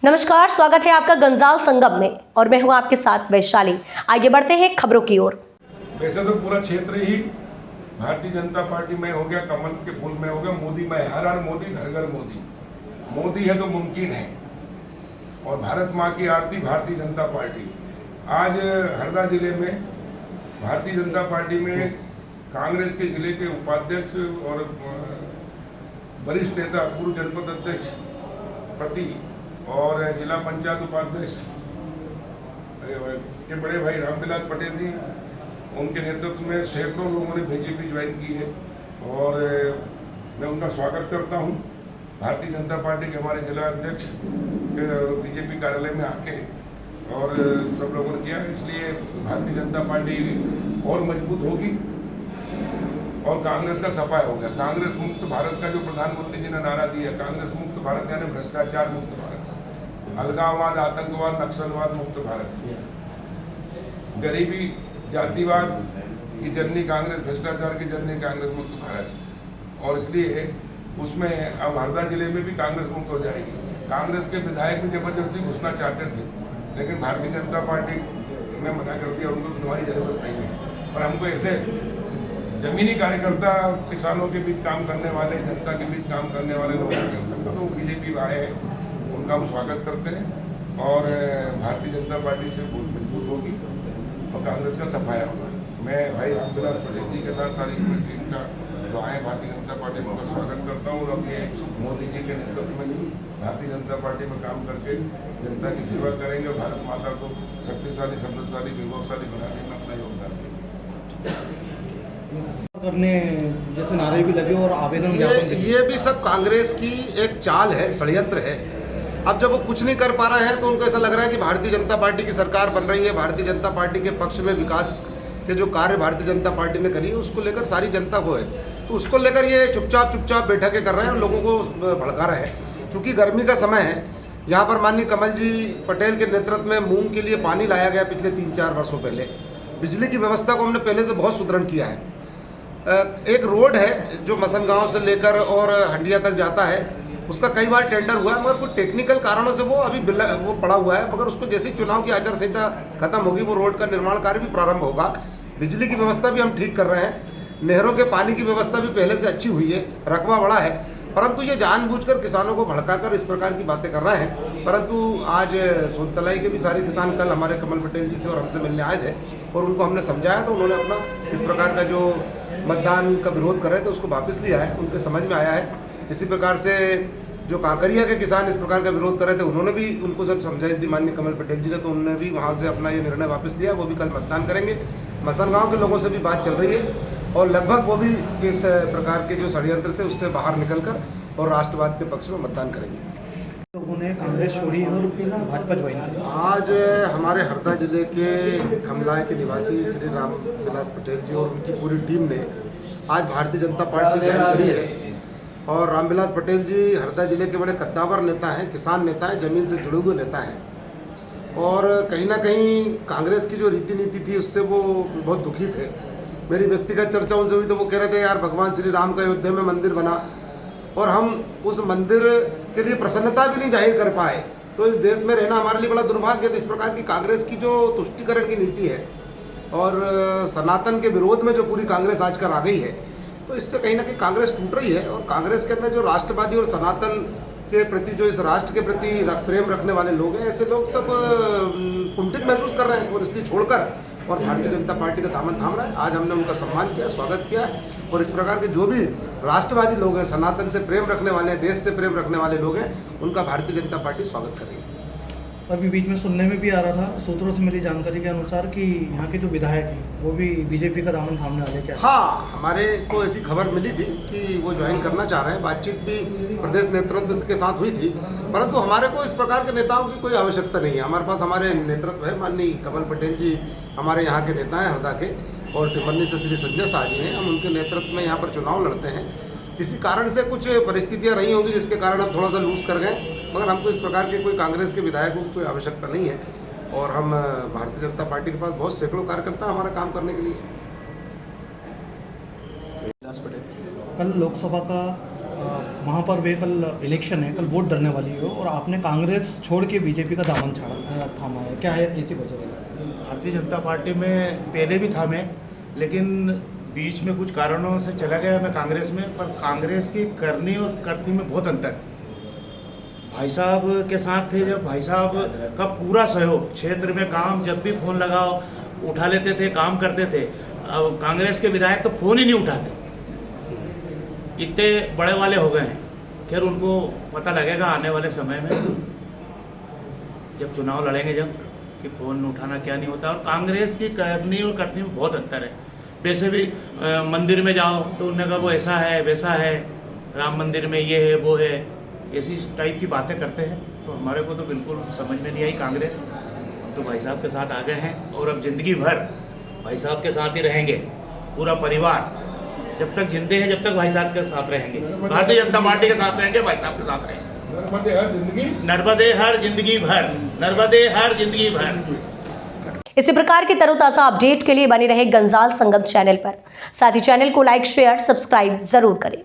नमस्कार, स्वागत है आपका गंजाल संगम में और मैं हूं आपके साथ वैशाली। आइए बढ़ते हैं खबरों की ओर। वैसे तो पूरा क्षेत्र ही भारतीय जनता पार्टी में हो गया, कमल के फूल में हो गया, मोदी में, हर हर मोदी, घर घर मोदी। मोदी है तो मुमकिन है। और भारत माँ की आरती भारतीय जनता पार्टी। आज हरदा जिले में भारतीय जनता पार्टी में कांग्रेस के जिले के उपाध्यक्ष और वरिष्ठ नेता, पूर्व जनपद अध्यक्ष पति और जिला पंचायत उपाध्यक्ष के बड़े भाई रामविलास पटेल जी, उनके नेतृत्व में सैकड़ों लोगों ने बीजेपी ज्वाइन की है और मैं उनका स्वागत करता हूं। भारतीय जनता पार्टी के हमारे जिला अध्यक्ष बीजेपी कार्यालय में आके और सब लोगों ने किया, इसलिए भारतीय जनता पार्टी और मजबूत होगी और कांग्रेस का सफाया हो गया। कांग्रेस मुक्त भारत का जो प्रधानमंत्री जी ने नारा दिया, कांग्रेस मुक्त भारत यानी भ्रष्टाचार मुक्त भारत, अलगाववाद, आतंकवाद, नक्सलवाद मुक्त भारत, गरीबी, जातिवाद की जननी कांग्रेस, भ्रष्टाचार की जननी कांग्रेस मुक्त भारत। और इसलिए उसमें अब हरदा जिले में भी कांग्रेस मुक्त हो जाएगी। कांग्रेस के विधायक भी जबरदस्ती घुसना चाहते थे, लेकिन भारतीय जनता पार्टी ने मना कर दिया, उनको तुम्हारी जरूरत नहीं है। और हमको ऐसे जमीनी कार्यकर्ता, किसानों के बीच काम करने वाले, जनता के बीच काम करने वाले लोग तो बीजेपी आए हैं, उनका हम स्वागत करते हैं और भारतीय जनता पार्टी से बहुत मजबूत होगी और कांग्रेस का सफाया होगा। मैं भाई रामविलास पटेल जी के साथ सारी टीम का जो आए भारतीय जनता पार्टी में उनका स्वागत करता हूँ और ये मोदी जी के नेतृत्व में भारतीय जनता पार्टी में काम करके जनता की सेवा करेंगे और भारत माता को शक्तिशाली, समृद्धशाली, वैभवशाली बनाने में अपना योगदान देंगे। करने जैसे नारे भी लगे और आवेदन ये भी सब कांग्रेस की एक चाल है, षड्यंत्र है। अब जब वो कुछ नहीं कर पा रहे हैं तो उनको ऐसा लग रहा है कि भारतीय जनता पार्टी की सरकार बन रही है, भारतीय जनता पार्टी के पक्ष में विकास के जो कार्य भारतीय जनता पार्टी ने करी है उसको लेकर सारी जनता को है, तो उसको लेकर ये चुपचाप बैठकें कर रहे हैं और लोगों को भड़का रहे हैं। चूँकि गर्मी का समय है, यहाँ पर माननीय कमल जी पटेल के नेतृत्व में मूंग के लिए पानी लाया गया पिछले 3-4 वर्षों पहले। बिजली की व्यवस्था को हमने पहले से बहुत सुदृढ़ किया है। एक रोड है जो मसन गांव से लेकर और हंडिया तक जाता है, उसका कई बार टेंडर हुआ है, मगर कुछ टेक्निकल कारणों से वो अभी वो पड़ा हुआ है। मगर उसको जैसे ही चुनाव की आचार संहिता खत्म होगी, वो रोड का निर्माण कार्य भी प्रारंभ होगा। बिजली की व्यवस्था भी हम ठीक कर रहे हैं, नहरों के पानी की व्यवस्था भी पहले से अच्छी हुई है, रकबा बड़ा है। परंतु ये जानबूझकर किसानों को भड़काकर इस प्रकार की बातें कर रहे हैं। परंतु आज सोनतलाई के भी सारे किसान कल हमारे कमल पटेल जी से और हमसे मिलने आए थे और उनको हमने समझाया तो उन्होंने अपना इस प्रकार का जो मतदान का विरोध कर रहे थे उसको वापस लिया है, उनके समझ में आया है। इसी प्रकार से जो कांकरिया के किसान इस प्रकार का विरोध कर रहे थे, उन्होंने भी उनको सब समझाइश दी माननीय कमल पटेल जी ने, तो उन्होंने भी वहाँ से अपना ये निर्णय वापस लिया, वो भी कल मतदान करेंगे। मसन गाँव के लोगों से भी बात चल रही है और लगभग वो भी इस प्रकार के जो षड्यंत्र से उससे बाहर निकलकर और राष्ट्रवाद के पक्ष में मतदान करेंगे। लोगों ने कांग्रेस छोड़ी और भाजपा ज्वाइन की। आज हमारे हरदा जिले के खमलाय के निवासी श्री रामविलास पटेल जी और उनकी पूरी टीम ने आज भारतीय जनता पार्टी ज्वाइन करी है। और रामविलास पटेल जी हरदा जिले के बड़े कद्दावर नेता हैं, किसान नेता हैं, ज़मीन से जुड़े हुए नेता हैं और कहीं ना कहीं कांग्रेस की जो रीति नीति थी उससे वो बहुत दुखी थे। मेरी व्यक्तिगत चर्चा उनसे हुई तो वो कह रहे थे यार भगवान श्री राम का अयोध्या में मंदिर बना और हम उस मंदिर के लिए प्रसन्नता भी नहीं जाहिर कर पाए, तो इस देश में रहना हमारे लिए बड़ा दुर्भाग्य है। इस प्रकार की कांग्रेस की जो तुष्टीकरण की नीति है और सनातन के विरोध में जो पूरी कांग्रेस आजकल आ गई है, तो इससे कहीं ना कहीं कांग्रेस टूट रही है। और कांग्रेस के अंदर जो राष्ट्रवादी और सनातन के प्रति, जो इस राष्ट्र के प्रति प्रेम रखने वाले लोग हैं, ऐसे लोग सब कुंठित महसूस कर रहे हैं और इसलिए छोड़कर और भारतीय जनता पार्टी का दामन थाम रहा है। आज हमने उनका सम्मान किया, स्वागत किया और इस प्रकार के जो भी राष्ट्रवादी लोग हैं, सनातन से प्रेम रखने वाले हैं, देश से प्रेम रखने वाले लोग हैं, उनका भारतीय जनता पार्टी स्वागत करेगी। अभी बीच में सुनने में भी आ रहा था, सूत्रों से मिली जानकारी के अनुसार कि यहाँ के जो विधायक हैं वो भी बीजेपी का दामन थामने वाले क्या? हाँ, हमारे को ऐसी खबर मिली थी कि वो ज्वाइन करना चाह रहे हैं। बातचीत भी प्रदेश नेतृत्व के साथ हुई थी, परंतु हमारे को इस प्रकार के नेताओं की कोई आवश्यकता नहीं है। हमारे पास हमारे नेतृत्व है, माननीय कमल पटेल जी हमारे यहाँ के नेता हैं हरदा के, और टिम्मरनी से श्री संजय शाह जी हैं। हम उनके नेतृत्व में यहाँ पर चुनाव लड़ते हैं। किसी कारण से कुछ परिस्थितियाँ रही होंगी जिसके कारण हम थोड़ा सा लूज कर गए, मगर हमको इस प्रकार के कोई कांग्रेस के विधायकों की कोई आवश्यकता नहीं है और हम भारतीय जनता पार्टी के पास बहुत सैकड़ों कार्यकर्ता हमारा काम करने के लिए। कल लोकसभा का वहाँ पर वे कल इलेक्शन है, कल वोट डलने वाली है और आपने कांग्रेस छोड़ के बीजेपी का दामन थामा है, क्या है ऐसी वजह है? भारतीय जनता पार्टी में पहले भी था मैं, लेकिन बीच में कुछ कारणों से चला गया मैं कांग्रेस में। पर कांग्रेस की करनी और करनी में बहुत अंतर है। भाई साहब के साथ थे जब भाई साहब का पूरा सहयोग, क्षेत्र में काम, जब भी फ़ोन लगाओ उठा लेते थे, काम करते थे। अब कांग्रेस के विधायक तो फ़ोन ही नहीं उठाते, इतने बड़े वाले हो गए हैं। खैर उनको पता लगेगा आने वाले समय में, जब चुनाव लड़ेंगे जब, कि फ़ोन उठाना क्या नहीं होता। और कांग्रेस की करनी और करनी में बहुत अंतर है। वैसे भी मंदिर में जाओ तो उन्होंने कहा वो ऐसा है वैसा है, राम मंदिर में ये है वो है, ऐसी टाइप की बातें करते हैं। तो हमारे को तो बिल्कुल समझ में नहीं आई कांग्रेस। हम तो भाई साहब के साथ आ गए हैं और अब ज़िंदगी भर भाई साहब के साथ ही रहेंगे। पूरा परिवार जब तक जिंदे हैं, जब तक भाई साहब के साथ रहेंगे, भारतीय जनता पार्टी के साथ रहेंगे, भाई साहब के साथ रहेंगे। नर्मदे हर जिंदगी, नर्मदे हर जिंदगी भर, नर्मदे हर जिंदगी भर। इसी प्रकार की तरोताजा अपडेट के लिए बने रहे गंजाल संगम चैनल पर। साथ ही चैनल को लाइक, शेयर, सब्सक्राइब जरूर करें।